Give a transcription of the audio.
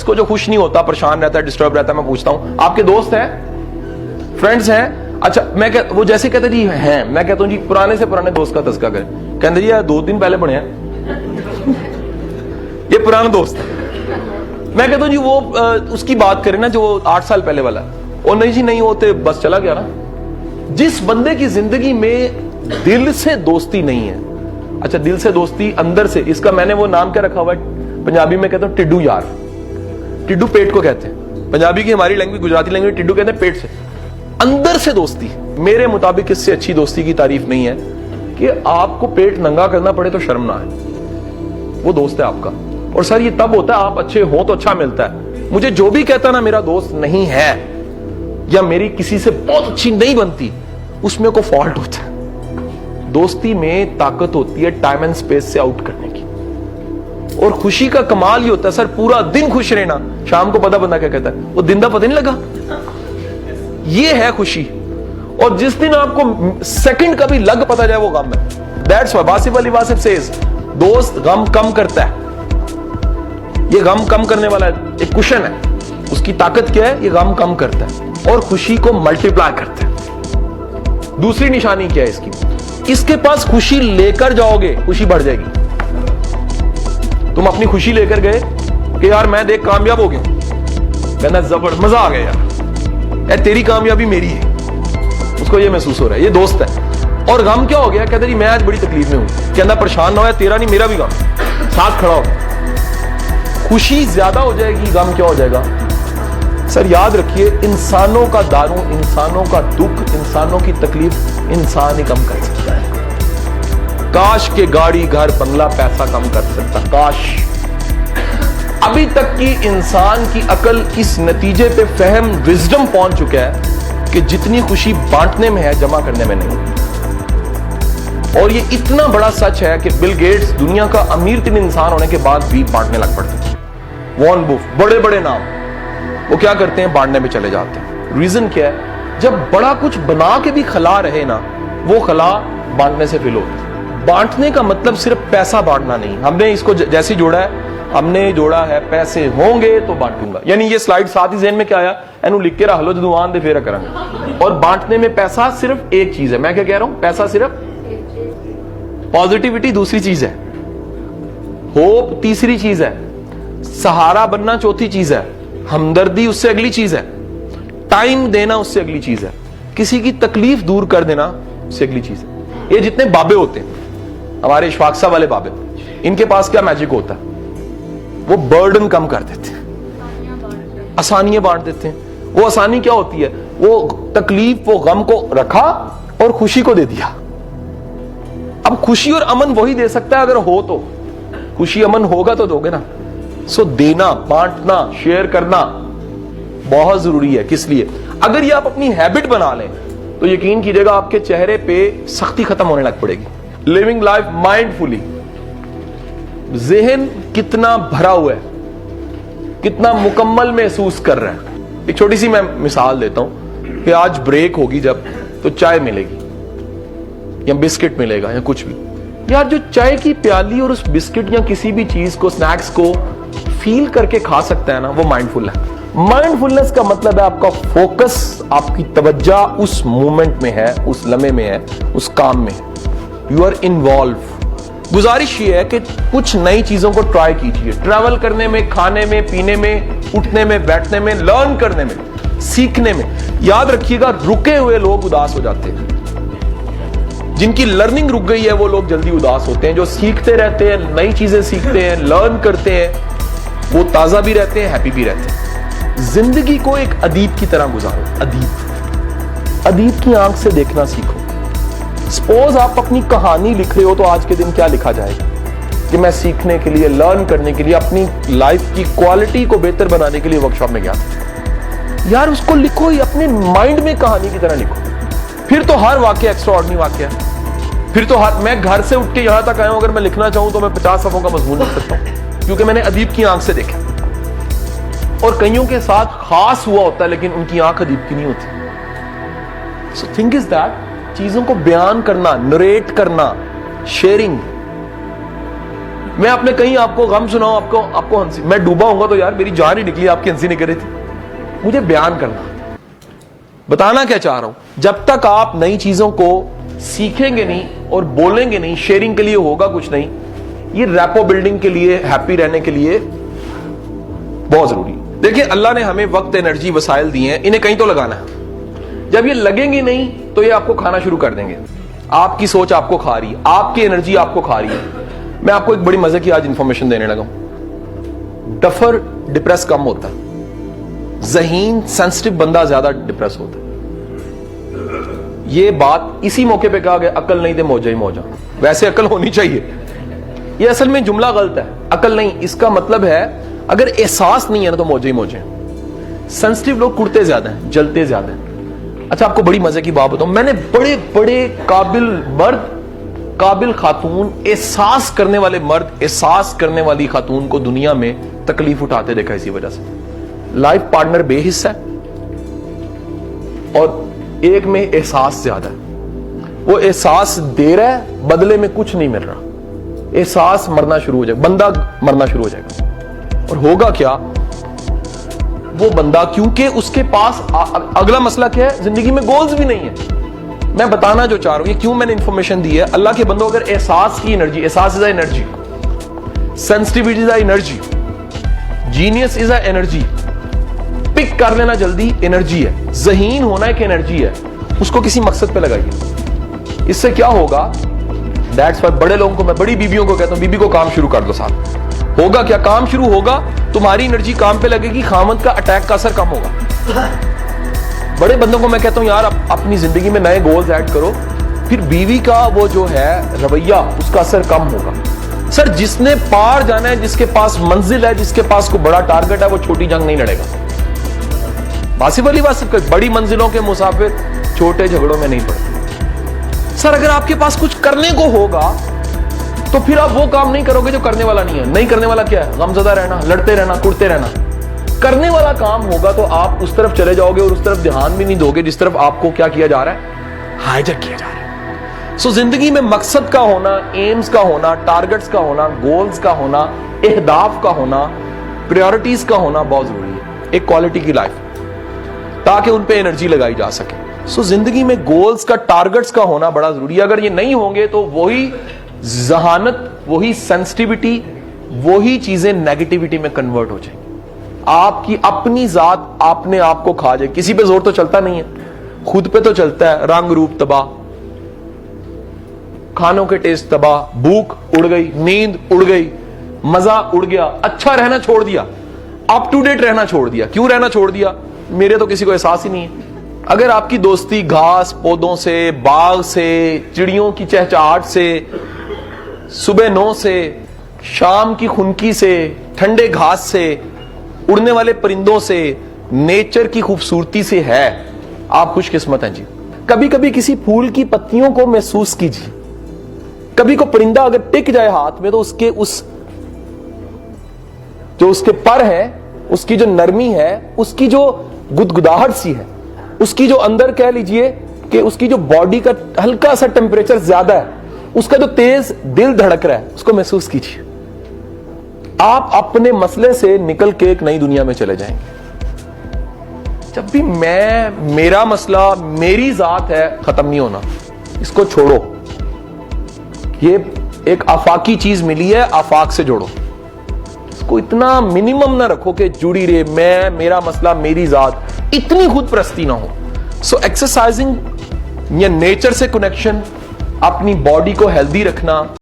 को जो खुश नहीं होता, परेशान रहता है, डिस्टर्ब रहता है, मैं पूछता हूं आपके दोस्त हैं, फ्रेंड्स हैं? अच्छा, वो जैसे कहते जी हैं, मैं कहता हूं जी पुराने से पुराने दोस्त का तस्करा करें, कहते जी 2 दिन पहले बने हैं ये पुराना दोस्त है। मैं कहता हूं जी वो उसकी बात करें ना जो 8 साल पहले वाला, और नहीं जी नहीं होते, बस चला गया ना। जिस बंदे की जिंदगी में दिल से दोस्ती नहीं है, अच्छा दिल से दोस्ती अंदर से, इसका मैंने वो नाम क्या रखा हुआ है, पंजाबी में कहते हैं टिड्डू यार। टिड्डू पेट को कहते हैं, पंजाबी की हमारी लैंग्वेज, गुजराती लैंग्वेज टिड्डू कहते हैं पेट से। अंदर से दोस्ती, मेरे मुताबिक इससे अच्छी दोस्ती की तारीफ नहीं है कि आपको पेट नंगा करना पड़े तो शर्म ना आए, वो दोस्त है आपका। और सर ये तब होता है आप अच्छे हो तो अच्छा मिलता है। मुझे जो भी कहता ना मेरा दोस्त नहीं है या मेरी किसी से बहुत अच्छी नहीं बनती, उसमें को फॉल्ट होता है। दोस्ती में ताकत होती है टाइम एंड स्पेस से आउट करने की। और खुशी का कमाल ही होता है सर पूरा दिन खुश रहना, शाम को पता बंदा क्या कहता है, वो दिन दा पता नहीं लगा। ये है खुशी। और जिस दिन आपको सेकंड का भी लग पता जाए वो गम है। That's why Wasif Ali Wasif says, दोस्त गम कम करता है। ये गम कम करने वाला एक कुशन है, उसकी ताकत क्या है, ये गम कम करता है और खुशी को मल्टीप्लाई करता है। दूसरी निशानी क्या है इसकी, इसके पास खुशी लेकर जाओगे खुशी बढ़ जाएगी। तुम अपनी खुशी लेकर गए कि यार मैं देख कामयाब हो गया, कहना जबरदस्त मजा आ गया यार, तेरी कामयाबी मेरी है, उसको ये महसूस हो रहा है, ये दोस्त है। और गम क्या हो गया, कहता जी मैं आज बड़ी तकलीफ में हूं, कहना परेशान ना हो, तेरा नहीं मेरा भी गम, साथ खड़ा हो। खुशी ज्यादा हो जाएगी, गम क्या हो जाएगा। सर याद रखिए, इंसानों का दारू, इंसानों का दुख, इंसानों की तकलीफ इंसान ही कम कर सकता है। काश के गाड़ी घर बंगला पैसा कम कर सकता, काश। अभी तक की इंसान की अकल इस नतीजे पे फहम, विजडम पहुंच चुका है कि जितनी खुशी बांटने में है जमा करने में नहीं। और ये इतना बड़ा सच है कि बिल गेट्स दुनिया का अमीर 3 इंसान होने के बाद भी बांटने लग पड़ते हैं। वॉरेन बफेट, बड़े बड़े नाम, वो क्या करते हैं, बांटने में चले जाते हैं। रीजन क्या है, जब बड़ा कुछ बना के भी खला रहे ना, वो खला बांटने से फिल होती है। बांटने का मतलब सिर्फ पैसा बांटना नहीं, हमने इसको जैसे जोड़ा है, हमने जोड़ा है पैसे होंगे तो बांटूंगा, यानी ये स्लाइड साथ ही ज़हन में क्या आया, एनू लिख के रख लो, दुआन दे फेरा करेंगे। और बांटने में पैसा सिर्फ एक चीज है, मैं क्या कह रहा हूं, पैसा सिर्फ, पॉजिटिविटी दूसरी चीज है, होप तीसरी चीज है, सहारा बनना चौथी चीज है, हमदर्दी उससे अगली चीज है, टाइम देना उससे अगली चीज है, किसी की तकलीफ दूर कर देना उससे अगली चीज है। ये जितने बाबे होते हैं, हमारे इशफाक साहब वाले बाबे, इनके पास क्या मैजिक होता है, वो बर्डन कम कर देते हैं, आसानियां बांट देते हैं। वो आसानी क्या होती है, वो तकलीफ, वो गम को रखा और खुशी को दे दिया। अब खुशी और अमन वही दे सकता है अगर हो तो, खुशी अमन होगा तो दोगे ना। सो देना, बांटना, शेयर करना बहुत जरूरी है। किस लिए, अगर ये आप अपनी हैबिट बना लें तो यकीन कीजिएगा आपके चेहरे पे सख्ती खत्म होने लग पड़ेगी। लिविंग लाइफ माइंडफुली, ज़हन कितना भरा हुआ है, कितना मुकम्मल महसूस कर रहा है। एक छोटी सी मैं मिसाल देता हूं कि आज ब्रेक होगी जब, तो चाय मिलेगी या बिस्किट मिलेगा या कुछ भी। यार जो चाय की प्याली और उस बिस्किट या किसी भी चीज को, स्नैक्स को फील करके खा सकता है ना, वो माइंडफुल है। माइंडफुलनेस का मतलब है आपका फोकस, आपकी तवज्जो उस मोमेंट में है, उस लम्हे में है, उस काम में है, यू आर इन्वॉल्व। गुजारिश ये है कि कुछ नई चीजों को ट्राई कीजिए, ट्रैवल करने में, खाने में, पीने में, उठने में, बैठने में, लर्न करने में, सीखने में। याद रखिएगा, रुके हुए लोग उदास हो जाते हैं, जिनकी लर्निंग रुक गई है वो लोग जल्दी उदास होते हैं। जो सीखते रहते हैं, नई चीजें सीखते हैं, लर्न करते हैं, वो ताजा भी रहते हैं, हैप्पी भी रहते हैं। जिंदगी को एक अदीब की तरह गुजारो, अदीब की आंख से देखना सीखो। सपोज आप अपनी कहानी लिख रहे हो तो आज के दिन क्या लिखा जाएगा कि मैं सीखने के लिए, लर्न करने के लिए, अपनी लाइफ की क्वालिटी को बेहतर बनाने के लिए वर्कशॉप में गया। यार उसको लिखो ही, अपने माइंड में कहानी की तरह लिखो। फिर तो हर वाक्य एक्स्ट्राऑर्डिनरी वाक्य है। फिर तो मैं घर से उठ के यहां तक आया हूं, अगर मैं लिखना चाहूं तो मैं 50 सफ़ों का मजमून लिख सकता हूं, क्योंकि मैंने अदीब की आंख से देखा। और कईयों के साथ खास हुआ होता है लेकिन उनकी आंख अदीब की नहीं होती। सो थिंक इज दैट, चीजों को बयान करना, नरेट करना, शेयरिंग, میں آپ نے کہیں آپ کو غم سناؤں, آپ کو ہنسی, میں ڈوبا ہوں گا تو یار میری جان ہی نکلی, آپ کی ہنسی نہیں کر رہی تھی. مجھے بیان کرنا, بتانا کیا چاہ رہا ہوں, جب تک آپ نئی چیزوں کو سیکھیں گے نہیں اور بولیں گے نہیں, شیئرنگ کے لیے ہوگا کچھ نہیں. یہ ریپو بلڈنگ کے لیے, ہیپی رہنے کے لیے بہت ضروری ہے. دیکھیں اللہ نے ہمیں وقت, انرجی, وسائل دیے ہیں, انہیں کہیں تو لگانا ہے. جب یہ لگیں گے نہیں تو یہ آپ کو کھانا شروع کر دیں گے. آپ کی سوچ آپ کو کھا رہی ہے, آپ کی انرجی آپ کو کھا رہی ہے. میں آپ کو ایک بڑی مزے کی آج انفارمیشن دینے لگا ہوں. ڈفر ڈپریس کم ہوتا ہے, ذہین سینسٹیو بندہ زیادہ ڈپریس ہوتا ہے. یہ بات اسی موقع پہ کہا گیا, عقل نہیں تھے موجہ ہی موجہ. ویسے عقل ہونی چاہیے, یہ اصل میں جملہ غلط ہے. عقل نہیں, اس کا مطلب ہے اگر احساس نہیں ہے نا تو موجہ ہی موجہ. سینسٹیو لوگ کڑتے زیادہ ہیں, جلتے زیادہ ہیں. اچھا آپ کو بڑی مزے کی بات بتاؤں, میں نے بڑے بڑے قابل مرد, قابل خاتون, احساس کرنے والے مرد, احساس کرنے والی خاتون کو دنیا میں تکلیف اٹھاتے دیکھا اسی وجہ سے. لائف پارٹنر بے حص ہے اور ایک میں احساس زیادہ ہے. وہ احساس دے رہا ہے, بدلے میں کچھ نہیں مل رہا. احساس مرنا شروع ہو جائے گا, بندہ مرنا شروع ہو جائے گا. اور ہوگا کیا, وہ بندہ, کیونکہ اس کے پاس اگلا مسئلہ کیا ہے, زندگی میں گولز بھی نہیں ہے. میں بتانا جو چاہ رہا ہوں, یہ کیوں میں نے انفارمیشن دی ہے, اللہ کے بندوں اگر احساس کی انرجی, احساس از اے انرجی, سینسٹیوٹی از اے انرجی, جینیس از اے انرجی, پک کر لینا جلدی انرجی ہے, ذہین ہونا ایک انرجی ہے, اس کو کسی مقصد پہ لگائیے. اس سے کیا ہوگا, دیٹس وائی بڑے لوگوں کو, میں بڑی بیویوں کو کہتا ہوں, بیوی کو کام شروع کر دو صاحب. ہوگا کیا, کام شروع ہوگا, تمہاری انرجی کام پہ لگے گی, خامد کا اٹیک کا اثر کم ہوگا. بڑے بندوں کو میں کہتا ہوں یار اپنی زندگی میں نئے گولز ایڈ کرو, پھر بیوی کا وہ جو ہے رویہ, اس کا اثر کم ہوگا. سر جس نے پار جانا ہے, جس کے پاس منزل ہے, جس کے پاس کوئی بڑا ٹارگٹ ہے, وہ چھوٹی جنگ نہیں لڑے گا. باسف والی بات, بڑی منزلوں کے مسافر چھوٹے جھگڑوں میں نہیں پڑتے. سر اگر آپ کے پاس کچھ کرنے کو ہوگا تو پھر آپ وہ کام نہیں کرو گے جو کرنے والا نہیں ہے. نہیں کرنے والا کیا ہے, غمزدہ رہنا, لڑتے رہنا, کڑتے رہنا. کرنے والا کام ہوگا تو آپ اس طرف چلے جاؤ گے اور اس طرف دھیان بھی نہیں دو گے جس طرف آپ کو کیا کیا جا رہا ہے, ہائیجیک کیا جا رہا ہے. سو زندگی میں مقصد کا ہونا, ایمز کا ہونا, ٹارگٹس کا ہونا, گولز کا ہونا, اہداف کا ہونا, پریورٹیز کا ہونا بہت ضروری ہے ایک کوالٹی کی لائف, تاکہ ان پہ انرجی لگائی جا سکے. سو زندگی میں گولز کا, ٹارگٹس کا ہونا بڑا ضروری ہے. اگر یہ نہیں ہوں گے تو وہی ذہانت, وہی سینسٹیوٹی, وہی چیزیں نیگیٹیوٹی میں کنورٹ ہو جائیں گی. آپ کی اپنی ذات آپ نے آپ کو کھا جائے. کسی پہ زور تو چلتا نہیں ہے, خود پہ تو چلتا ہے. رنگ روپ تباہ, کھانوں کے ٹیسٹ تباہ, بھوک اڑ گئی, نیند اڑ گئی, مزہ اڑ گیا, اچھا رہنا چھوڑ دیا, اپ ٹو ڈیٹ رہنا چھوڑ دیا. کیوں رہنا چھوڑ دیا, میرے تو کسی کو احساس ہی نہیں ہے. اگر آپ کی دوستی گھاس پودوں سے, باغ سے, چڑیوں کی چہچہاٹ سے, صبح 9 سے شام کی خنکی سے, ٹھنڈے گھاس سے, اڑنے والے پرندوں سے, نیچر کی خوبصورتی سے ہے, آپ خوش قسمت ہیں جی. کبھی کبھی کسی پھول کی پتیوں کو محسوس کیجیے. کبھی کو پرندہ اگر ٹک جائے ہاتھ میں تو اس کے پر ہے, اس کی جو نرمی ہے, اس کی جو گدگداہٹ سی ہے, اس کی جو اندر کہہ لیجئے کہ اس کی جو باڈی کا ہلکا سا ٹیمپریچر زیادہ ہے, اس کا جو تیز دل دھڑک رہا ہے, اس کو محسوس کیجیے. آپ اپنے مسئلے سے نکل کے ایک نئی دنیا میں چلے جائیں گے. جب بھی میرا مسئلہ, میری ذات ہے, ختم نہیں ہونا. اس کو چھوڑو. یہ ایک آفاقی چیز ملی ہے, آفاق سے جوڑو. اس کو اتنا منیمم نہ رکھو کہ جڑی رہے میں, میرا مسئلہ, میری ذات, اتنی خود پرستی نہ ہو. سو ایکسرسائزنگ یا نیچر سے کنیکشن, اپنی باڈی کو ہیلدی رکھنا,